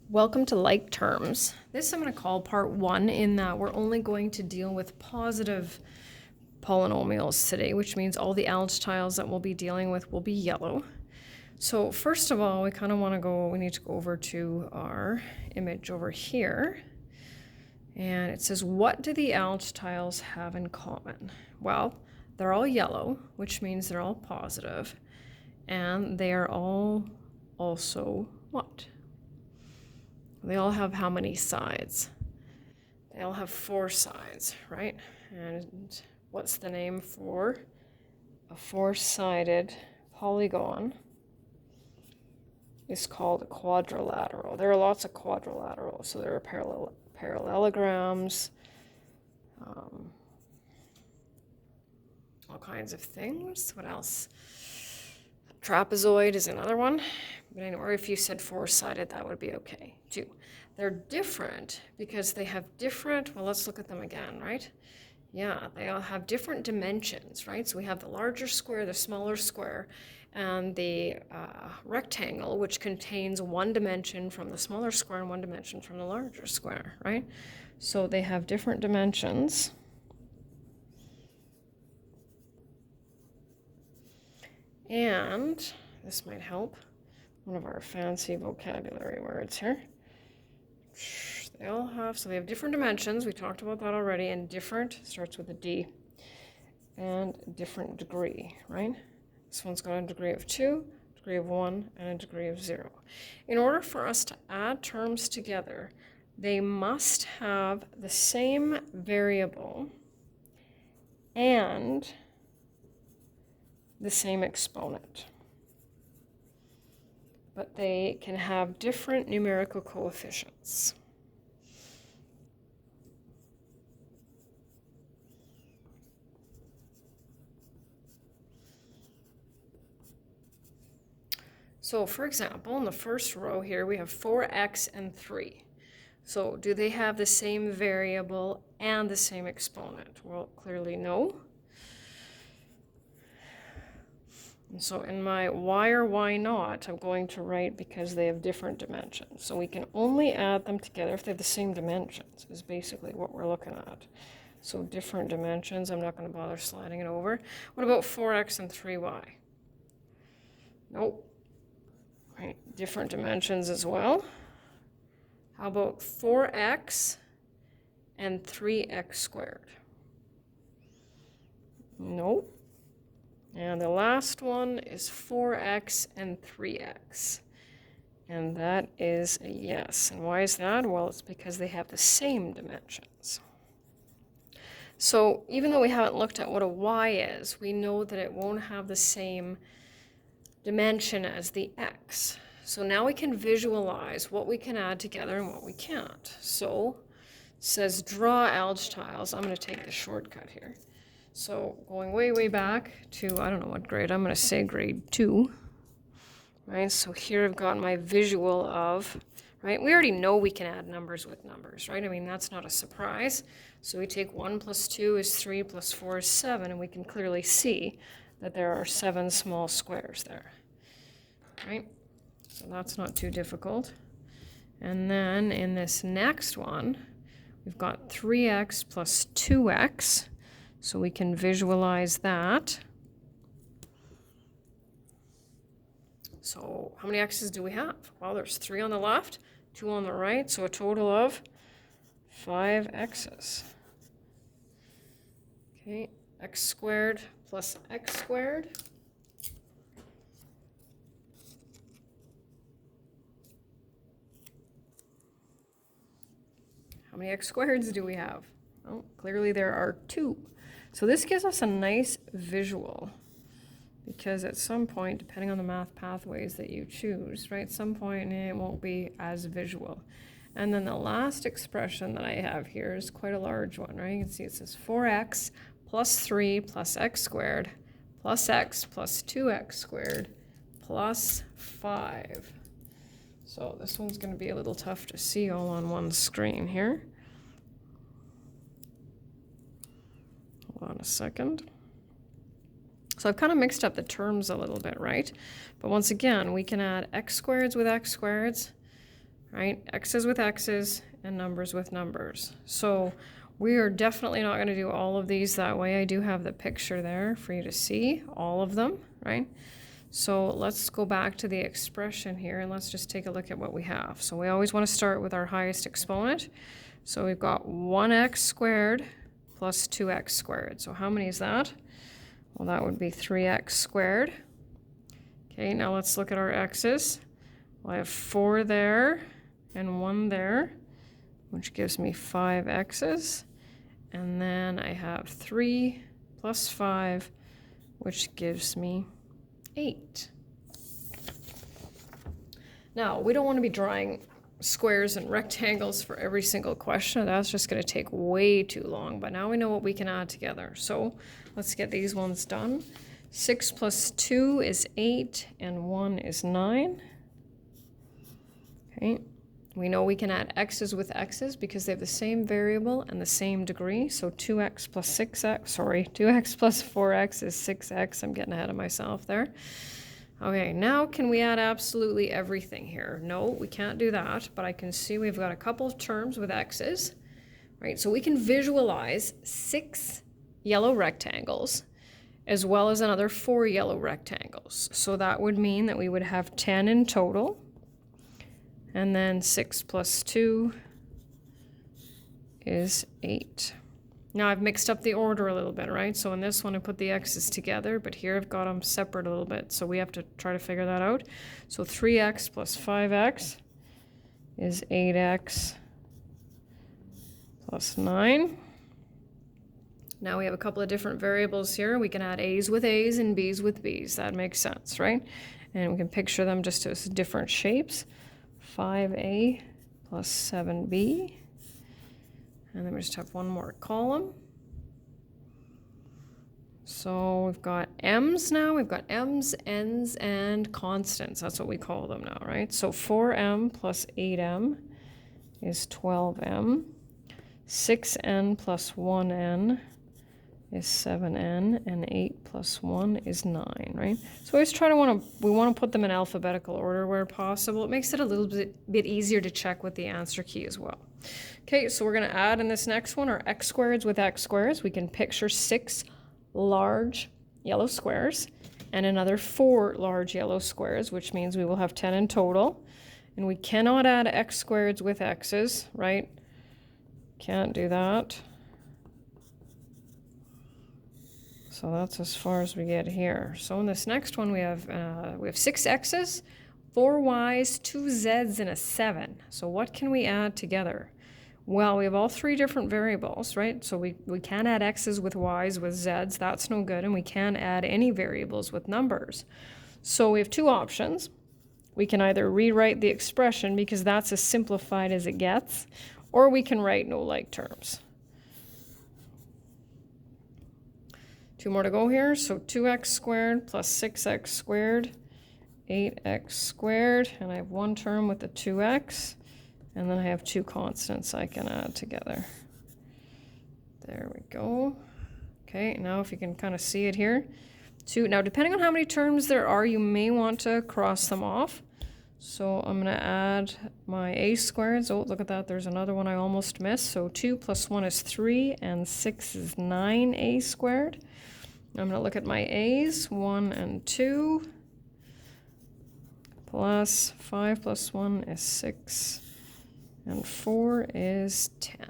Welcome to like terms. This I'm going to call part one in that we're only going to deal with positive polynomials today, which means all the algebra tiles that we'll be dealing with will be yellow. So first of all, we need to go over to our image over here. And it says, what do the algebra tiles have in common? Well, they're all yellow, which means they're all positive, and they are all also what? They all have how many sides? They all have 4 sides, right? And what's the name for a 4-sided polygon? It's called a quadrilateral. There are lots of quadrilaterals. So there are parallelograms, all kinds of things. What else? Trapezoid is another one. But anyway, or if you said 4-sided, that would be okay too. They're different because they have different, well, let's look at them again, right? Yeah, they all have different dimensions, right? So we have the larger square, the smaller square, and the rectangle, which contains 1 dimension from the smaller square and 1 dimension from the larger square, right? So they have different dimensions. And this might help. One of our fancy vocabulary words here. They all have, so they have different dimensions. We talked about that already. And different starts with a D. And different degree, right? This one's got a degree of 2, degree of 1, and a degree of 0. In order for us to add terms together, they must have the same variable and the same exponent. But they can have different numerical coefficients. So for example, in the first row here, we have 4x and 3. So do they have the same variable and the same exponent? Well, clearly no. And so in my why or why not, I'm going to write because they have different dimensions. So we can only add them together if they have the same dimensions, is basically what we're looking at. So different dimensions, I'm not going to bother sliding it over. What about 4x and 3y? Nope. Right, different dimensions as well. How about 4x and 3x squared? Nope. And the last one is 4x and 3x. And that is a yes. And why is that? Well, it's because they have the same dimensions. So even though we haven't looked at what a y is, we know that it won't have the same dimension as the x. So now we can visualize what we can add together and what we can't. So it says draw algebra tiles. I'm going to take the shortcut here. So going way, way back to, I don't know what grade, I'm going to say grade 2. Right, so here I've got my visual of, right, we already know we can add numbers with numbers, right? I mean, that's not a surprise. So we take 1 plus 2 is 3 plus 4 is 7, and we can clearly see that there are 7 small squares there, right? So that's not too difficult. And then in this next one, we've got 3x plus 2x. So we can visualize that. So how many x's do we have? Well, there's 3 on the left, 2 on the right, so a total of 5 x's. Okay, x squared plus x squared. How many x squareds do we have? Well, clearly there are 2. So this gives us a nice visual, because at some point, depending on the math pathways that you choose, right, some point it won't be as visual. And then the last expression that I have here is quite a large one, right? You can see it says 4x plus 3 plus x squared plus x plus 2x squared plus 5. So this one's going to be a little tough to see all on one screen here. Hold on a second. So I've kind of mixed up the terms a little bit, right? But once again, we can add x squareds with x squareds, right? X's with X's and numbers with numbers. So we are definitely not going to do all of these that way. I do have the picture there for you to see all of them, right? So let's go back to the expression here and let's just take a look at what we have. So we always want to start with our highest exponent. So we've got 1x squared plus 2x squared. So how many is that? Well, that would be 3x squared. Okay, now let's look at our x's. Well, I have 4 there and 1 there, which gives me 5 x's. And then I have 3 plus 5, which gives me 8. Now, we don't want to be drawing squares and rectangles for every single question. That's just going to take way too long, but now we know what we can add together. So let's get these ones done. 6 plus 2 is 8, and 1 is 9. Okay, we know we can add x's with x's because they have the same variable and the same degree. So 2x plus 2x plus 4x is 6x. I'm getting ahead of myself there. Okay, now can we add absolutely everything here? No, we can't do that, but I can see we've got a couple of terms with x's, right? So we can visualize 6 yellow rectangles as well as another 4 yellow rectangles. So that would mean that we would have 10 in total, and then 6 plus 2 is 8. Now I've mixed up the order a little bit, right? So in this one I put the x's together, but here I've got them separate a little bit. So we have to try to figure that out. So 3x plus 5x is 8x plus 9. Now we have a couple of different variables here. We can add a's with a's and b's with b's. That makes sense, right? And we can picture them just as different shapes. 5a plus 7b. And then we just have one more column. So we've got m's now. We've got m's, n's, and constants. That's what we call them now, right? So 4m plus 8m is 12m. 6n plus 1n is 7n, and 8 plus 1 is 9, right? So we always try to we want to put them in alphabetical order where possible. It makes it a little bit easier to check with the answer key as well. Okay, so we're going to add in this next one our x squareds with x squares. We can picture 6 large yellow squares and another 4 large yellow squares, which means we will have 10 in total. And we cannot add x squareds with x's, right? Can't do that. So that's as far as we get here. So in this next one we have 6 x's, 4 y's, 2 z's, and a 7. So what can we add together? Well, we have all 3 different variables, right? So we can't add x's with y's with z's. That's no good. And we can't add any variables with numbers. So we have 2 options. We can either rewrite the expression because that's as simplified as it gets, or we can write no like terms. 2 more to go here. So 2x squared plus 6x squared, 8x squared, and I have one term with the 2x, and then I have 2 constants I can add together. There we go. Okay, now if you can kind of see it here. Now depending on how many terms there are, you may want to cross them off. So I'm going to add my a squareds. Oh, look at that. There's another one I almost missed. So 2 plus 1 is 3, and 6 is 9a squared. I'm going to look at my a's, 1 and 2, plus 5 plus 1 is 6, and 4 is 10.